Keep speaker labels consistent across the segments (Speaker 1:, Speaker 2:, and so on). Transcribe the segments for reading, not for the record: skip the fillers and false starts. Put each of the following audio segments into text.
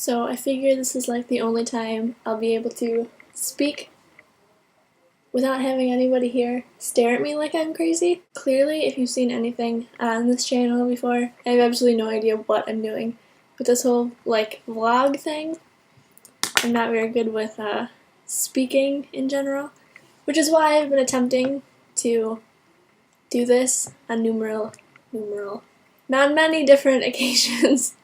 Speaker 1: So I figure this is like the only time I'll be able to speak without having anybody here stare at me like I'm crazy. Clearly, if you've seen anything on this channel before, I have absolutely no idea what I'm doing. With this whole, like, vlog thing, I'm not very good with speaking in general, which is why I've been attempting to do this on not many different occasions.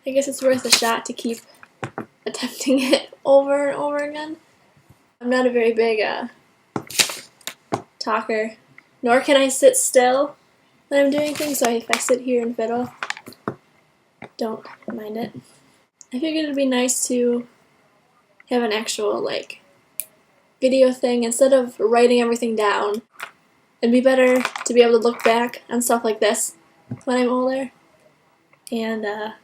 Speaker 1: I guess it's worth a shot to keep attempting it over and over again. I'm not a very big talker, nor can I sit still when I'm doing things, so if I sit here and fiddle, don't mind it. I figured it'd be nice to have an actual, like, video thing instead of writing everything down. It'd be better to be able to look back on stuff like this when I'm older and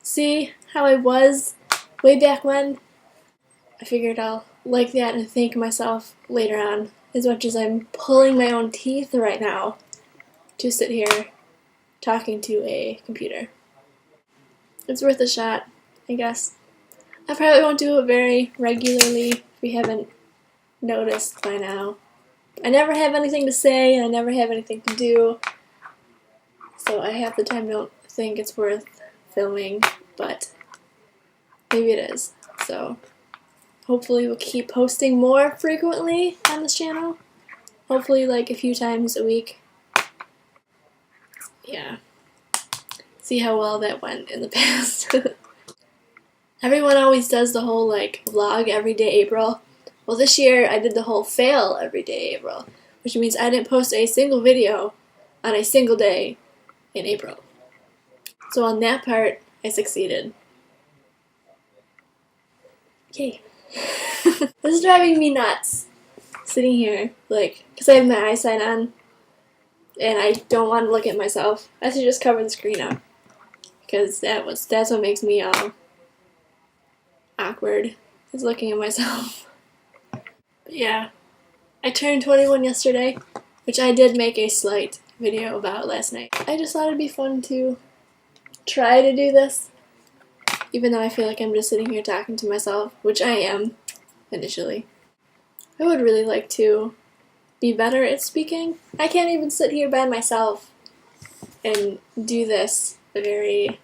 Speaker 1: see how I was way back when. I figured I'll like that and thank myself later on, as much as I'm pulling my own teeth right now to sit here talking to a computer. It's worth a shot, I guess. I probably won't do it very regularly if we haven't noticed by now. I never have anything to say and I never have anything to do, so I half the time don't think it's worth filming, but maybe it is. So hopefully we'll keep posting more frequently on this channel. Hopefully like a few times a week. Yeah. See how well that went in the past. Everyone always does the whole like vlog everyday April. Well, this year I did the whole fail everyday April, which means I didn't post a single video on a single day in April. So on that part, I succeeded. Yay. This is driving me nuts. Sitting here, like, because I have my eyesight on, and I don't want to look at myself. I should just cover the screen up, because that's what makes me all awkward, is looking at myself. But yeah, I turned 21 yesterday, which I did make a slight video about last night. I just thought it'd be fun to try to do this, even though I feel like I'm just sitting here talking to myself, which I am, initially. I would really like to be better at speaking. I can't even sit here by myself and do this very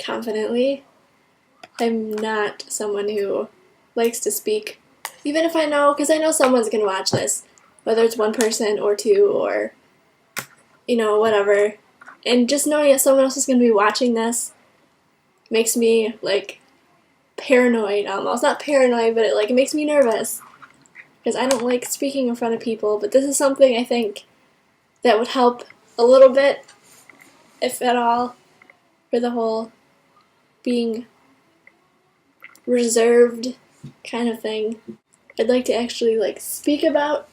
Speaker 1: confidently. I'm not someone who likes to speak, even if I know, because I know someone's going to watch this, whether it's one person or two or, you know, whatever. And just knowing that someone else is going to be watching this makes me, like, paranoid almost. Not paranoid, but it makes me nervous, because I don't like speaking in front of people, but this is something I think that would help a little bit, if at all, for the whole being reserved kind of thing. I'd like to actually, like, speak about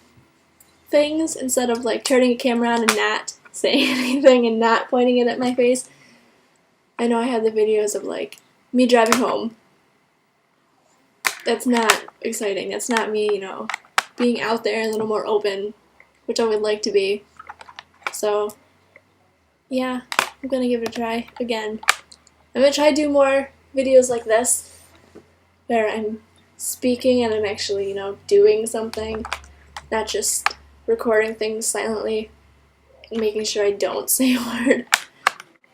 Speaker 1: things instead of, like, turning a camera on and not saying anything and not pointing it at my face. I know I had the videos of, like, me driving home. That's not exciting. That's not me, you know, being out there a little more open, which I would like to be. So, yeah, I'm gonna give it a try again. I'm gonna try to do more videos like this, where I'm speaking and I'm actually, you know, doing something, not just recording things silently and making sure I don't say a word.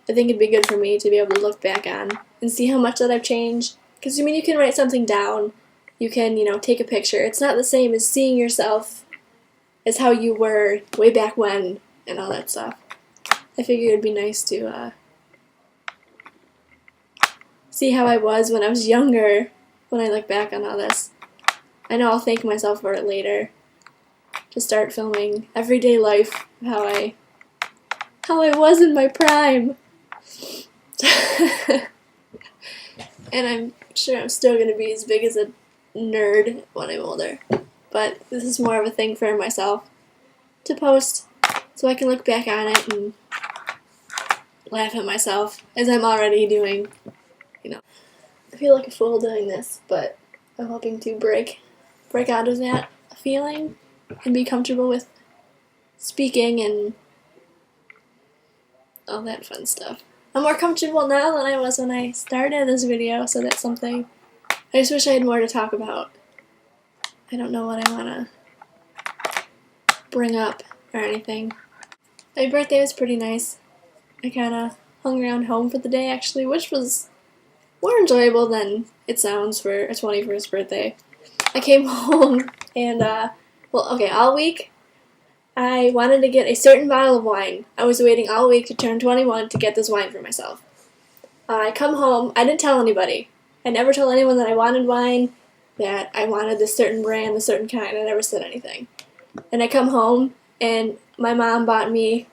Speaker 1: I think it'd be good for me to be able to look back on and see how much that I've changed. Because, I mean, you can write something down, you can, you know, take a picture. It's not the same as seeing yourself as how you were way back when and all that stuff. I figured it'd be nice to see how I was when I was younger when I look back on all this. I know I'll thank myself for it later. To start filming everyday life, how I was in my prime. And I'm sure I'm still going to be as big as a nerd when I'm older. But this is more of a thing for myself to post so I can look back on it and laugh at myself, as I'm already doing, you know. I feel like a fool doing this, but I'm hoping to break out of that feeling and be comfortable with speaking and all that fun stuff. I'm more comfortable now than I was when I started this video, so that's something. I just wish I had more to talk about. I don't know what I want to bring up or anything. My birthday was pretty nice. I kind of hung around home for the day, actually, which was more enjoyable than it sounds for a 21st birthday. I came home and, all week I wanted to get a certain bottle of wine. I was waiting all week to turn 21 to get this wine for myself. I come home, I didn't tell anybody. I never told anyone that I wanted wine, that I wanted this certain brand, this certain kind. I never said anything. And I come home, and my mom bought me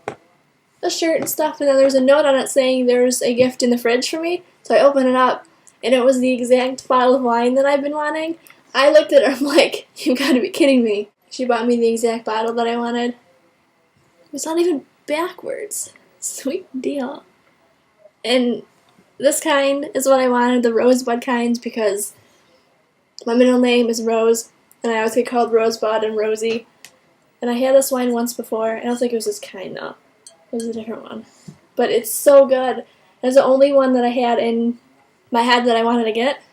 Speaker 1: a shirt and stuff, and then there was a note on it saying there's a gift in the fridge for me. So I opened it up, and it was the exact bottle of wine that I've been wanting. I looked at her, I'm like, you've got to be kidding me. She bought me the exact bottle that I wanted. It's not even backwards. Sweet deal. And this kind is what I wanted, the rosebud kinds, because my middle name is Rose, and I always get called Rosebud and Rosie. And I had this wine once before. I don't think it was this kind, though. It was a different one. But it's so good. It's the only one that I had in my head that I wanted to get.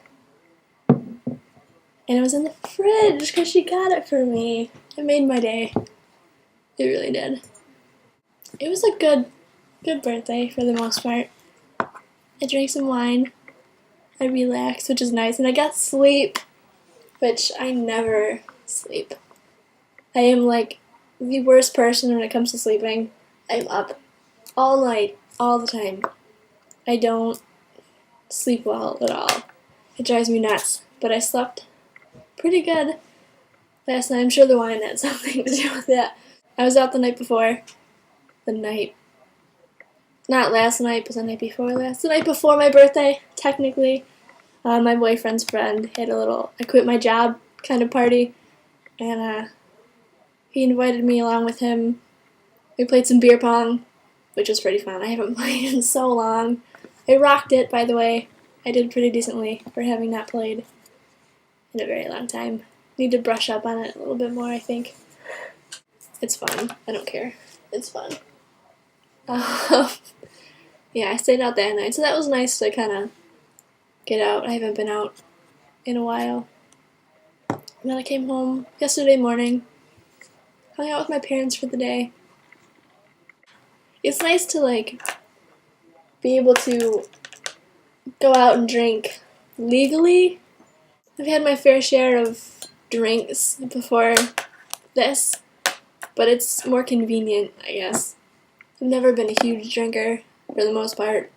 Speaker 1: And it was in the fridge because she got it for me. It made my day. It really did. It was a good birthday for the most part. I drank some wine. I relaxed, which is nice. And I got sleep, which I never sleep. I am like the worst person when it comes to sleeping. I'm up all night, all the time. I don't sleep well at all. It drives me nuts. But I slept pretty good last night. I'm sure the wine had something to do with that. I was out the night before. Not last night, but the night before last. The night before my birthday, technically. My boyfriend's friend had a little I quit my job kind of party. And he invited me along with him. We played some beer pong, which was pretty fun. I haven't played in so long. I rocked it, by the way. I did pretty decently for having not played in a very long time. Need to brush up on it a little bit more, I think. It's fun. I don't care. It's fun. Yeah, I stayed out that night, so that was nice to kind of get out. I haven't been out in a while. And then I came home yesterday morning, hung out with my parents for the day. It's nice to, be able to go out and drink legally. I've had my fair share of drinks before this, but it's more convenient, I guess. I've never been a huge drinker, for the most part.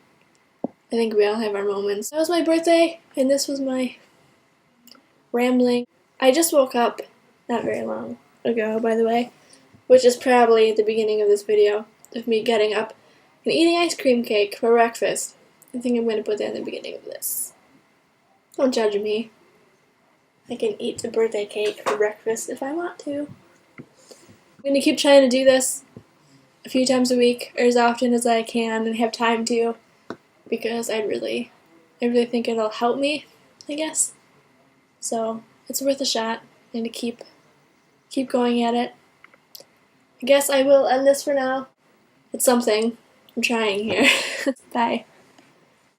Speaker 1: I think we all have our moments. That was my birthday, and this was my rambling. I just woke up not very long ago, by the way, which is probably the beginning of this video, of me getting up and eating ice cream cake for breakfast. I think I'm going to put that in the beginning of this. Don't judge me. I can eat a birthday cake for breakfast if I want to. I'm going to keep trying to do this a few times a week, or as often as I can and have time to, because I really think it'll help me, I guess. So it's worth a shot, and to keep going at it. I guess I will end this for now. It's something. I'm trying here. Bye.